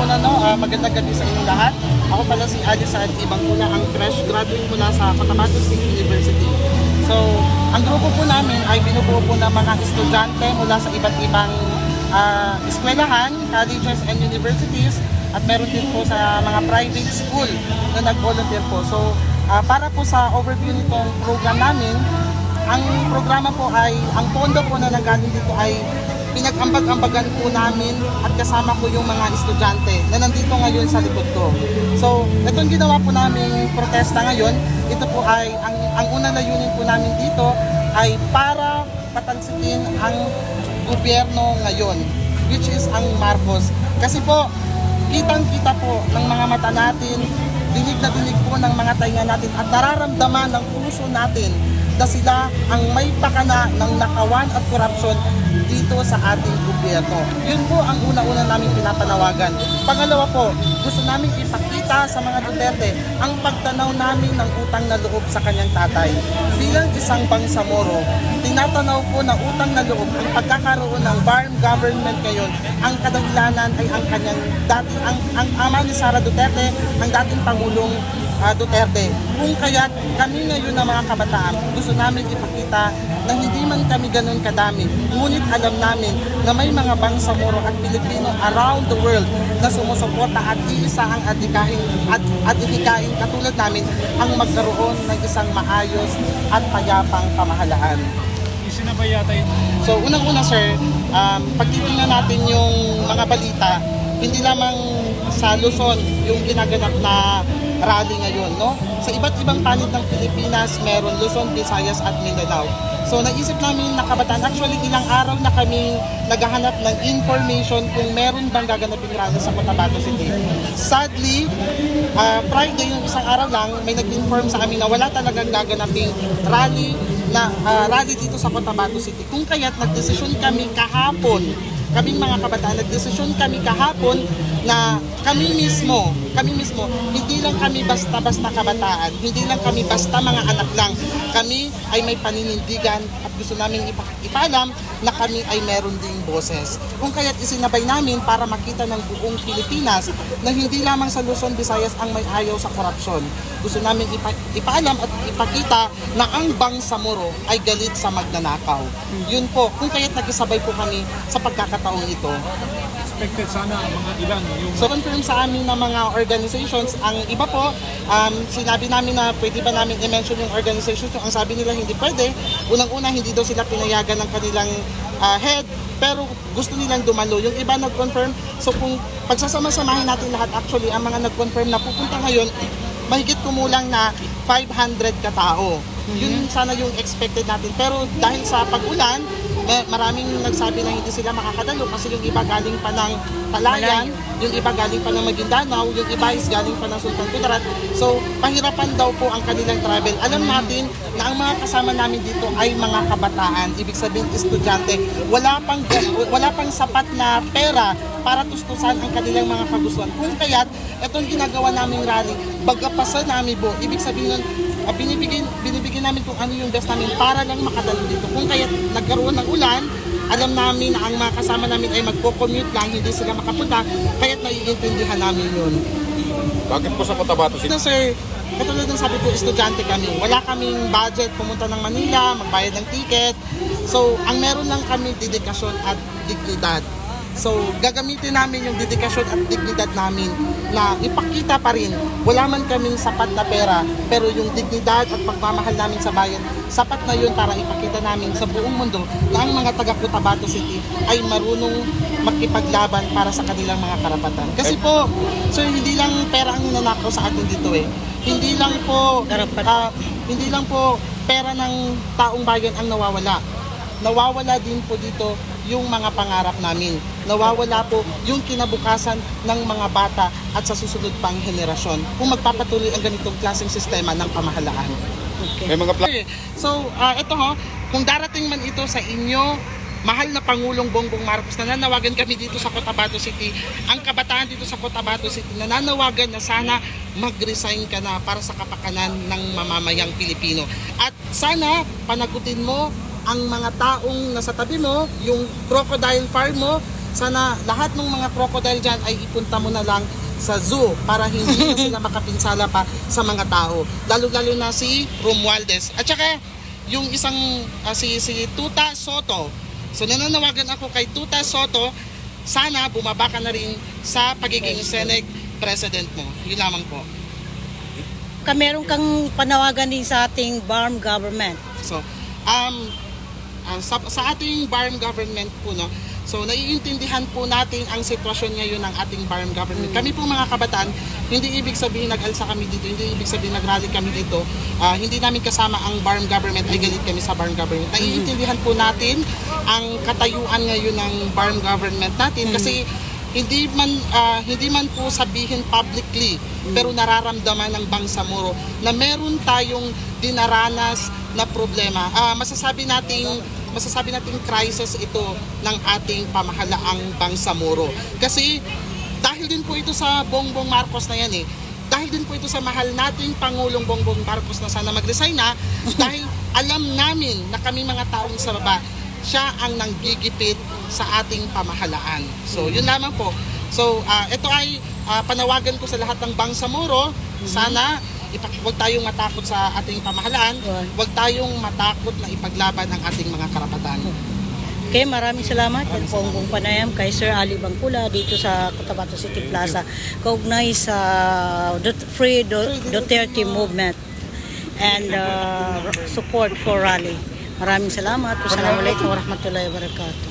unang-una, magandang gabi sa inyong lahat. Ako pala si Alisan Ibanguna, ang fresh graduate mula sa Cotabato State University. So, ang grupo po namin ay binubuo po ng mga estudyante mula sa iba't ibang eskwelahan, colleges and universities, at meron din po sa mga private school na nag-volunteer po. So, para po sa overview nitong program namin, ang programa po ay, ang pondo po na nanggaling dito ay pinag-ambag-ambagan po namin at kasama ko yung mga estudyante na nandito ngayon sa likod ko. So, itong ginawa po namin protesta ngayon, ito po ay, ang unang layunin po namin dito ay para patansikin ang gobyerno ngayon, which is ang Marcos. Kasi po, kitang-kita po ng mga mata natin, dinig na dinig po ng mga tainga natin at nararamdaman ng puso natin na sila ang may pakana ng nakawan at korupsyon dito sa ating gobyerno. Yun po ang una-una namin pinapanawagan. Pangalawa po, gusto namin ipakita sa mga Duterte ang pagtanaw namin ng utang na loob sa kanyang tatay. Bilang isang bangsamoro, tinatanaw po ng utang na loob ang pagkakaroon ng farm government ngayon. Ang kadahilanan ay ang kanyang ang ama ni Sara Duterte, ang dating Pangulong Duterte. Kung kaya kami ngayon na mga kabataan, gusto namin ipakita na hindi man kami ganun kadami, ngunit alam namin na may mga bangsamoro at Pilipino around the world na sumusuporta at iisa ang adhikain katulad namin ang magkaroon ng isang maayos at payapang pamahalaan. Isinabay yata yun. So unang-una sir, pagtitingnan natin yung mga balita, hindi lamang sa Luzon yung ginaganap na rally ngayon, no? Sa iba't ibang panig ng Pilipinas, meron Luzon, Visayas at Mindanao. So naisip namin na kabataan, actually ilang araw na kami naghahanap ng information kung meron bang gaganaping rally sa Cotabato City. Sadly, Friday, yung isang araw lang, may nag-inform sa amin na wala talagang gaganaping rally dito sa Cotabato City. Kung kaya't nagdesisyon kami kahapon, kaming mga kabataan, nagdesisyon kami kahapon na kami mismo, hindi lang kami basta-basta kabataan, hindi lang kami basta mga anak lang. Kami ay may paninindigan at gusto namin ipaalam na kami ay meron ding boses. Kung kaya't isinabay namin para makita ng buong Pilipinas na hindi lamang sa Luzon, Visayas ang may ayaw sa korupsyon. Gusto namin ipaalam at ipakita na ang bangsamoro ay galit sa magnanakaw. Yun po, kung kaya't nag-isabay po kami sa pagkakataong ito. Expected sana mga ilan yung... So confirm sa amin ng mga organizations, ang iba po, sinabi namin na pwede ba namin i-mention yung organizations, ang sabi nila hindi pwede. Unang-una, hindi daw sila pinayagan ng kanilang head, pero gusto nilang dumalo. Yung iba nag-confirm, so kung pagsasama-samahin natin lahat, actually, ang mga nag-confirm na pupunta ngayon, mahigit kumulang na 500 katao. Yun sana yung expected natin. Pero dahil sa pag-ulan, maraming nagsabi na hindi sila makakadalo kasi yung iba galing pa ng Palayan, yung iba galing pa ng Maguindanao, yung iba is galing pa ng Sultan Kudarat. So, pahirapan daw po ang kanilang travel. Alam natin na ang mga kasama namin dito ay mga kabataan, ibig sabihin estudyante. Wala pang sapat na pera para tustusan ang kanilang mga kagustuhan. Kung kaya't itong ginagawa naming rally, bagapasan namin po, ibig sabihin nun, binibigyan namin kung ano yung best namin para lang makadalo dito. Kung kaya nagkaroon ng ulan, alam namin na ang mga kasama namin ay magko-commute lang, hindi sila makapunta, kaya't naiintindihan namin yun. Bakit po sa Cotabato City? Sir, katulad ng sabi ko, estudyante kami. Wala kaming budget pumunta ng Manila, magbayad ng ticket. So, ang meron lang kami dedikasyon at dignidad. So, gagamitin namin yung dedikasyon at dignidad namin na ipakita pa rin. Wala man kaming sapat na pera, pero yung dignidad at pagmamahal namin sa bayan, sapat na yun para ipakita namin sa buong mundo na ang mga taga Cotabato City ay marunong makipaglaban para sa kanilang mga karapatan. Kasi po, sir, hindi lang pera ang ninanakaw sa atin dito eh. Hindi lang po pera ng taong bayan ang nawawala. Nawawala din po dito yung mga pangarap namin. Nawawala po yung kinabukasan ng mga bata at sa susunod pang henerasyon kung magpapatuloy ang ganitong klaseng sistema ng pamahalaan. Okay. May mga So, ito kung darating man ito sa inyo, mahal na Pangulong Bongbong Marcos, nananawagan kami dito sa Cotabato City, ang kabataan dito sa Cotabato City, nananawagan na sana mag-resign ka na para sa kapakanan ng mamamayang Pilipino. At sana panagutin mo ang mga taong nasa tabi mo, yung crocodile farm mo, sana lahat ng mga crocodile dyan ay ipunta mo na lang sa zoo para hindi na sila makapinsala pa sa mga tao. Lalo-lalo na si Romualdez. At saka, yung isang si Tuta Soto. So nananawagan ako kay Tuta Soto, sana bumaba ka na rin sa pagiging Senate President mo. Yun lamang po. Meron kang panawagan din sa ating BARM government. So, sa ating BARM government po, no, so naiintindihan po natin ang sitwasyon ngayon ng ating BARM government. Kami po mga kabataan, hindi ibig sabihin nag-alsa kami dito, hindi ibig sabihin nag-rally kami dito, hindi namin kasama ang BARM government, ay galit kami sa BARM government. Naiintindihan po natin ang katayuan ngayon ng BARM government natin kasi hindi man po sabihin publicly, pero nararamdaman ng Bangsamoro na meron tayong dinaranas na problema. Masasabi nating crisis ito ng ating pamahalaang Bangsamoro. Kasi dahil din po ito sa Bongbong Marcos na yan dahil din po ito sa mahal nating Pangulong Bongbong Marcos na sana mag-resign na, dahil alam namin na kami mga taong sa baba, siya ang nanggigipit sa ating pamahalaan. So, yun lamang po. So, ito ay panawagan ko sa lahat ng Bangsamoro. Sana huwag tayong matakot sa ating pamahalaan. Huwag tayong matakot na ipaglaban ang ating mga karapatan. Okay, maraming salamat. Yan po ang buong panayam kay Sir Ali Bangkula dito sa Cotabato City Plaza. Kaugnay sa Free Duterte Movement and support for rally. Maraming salamat. Wassalamualaikum warahmatullahi wabarakatuh.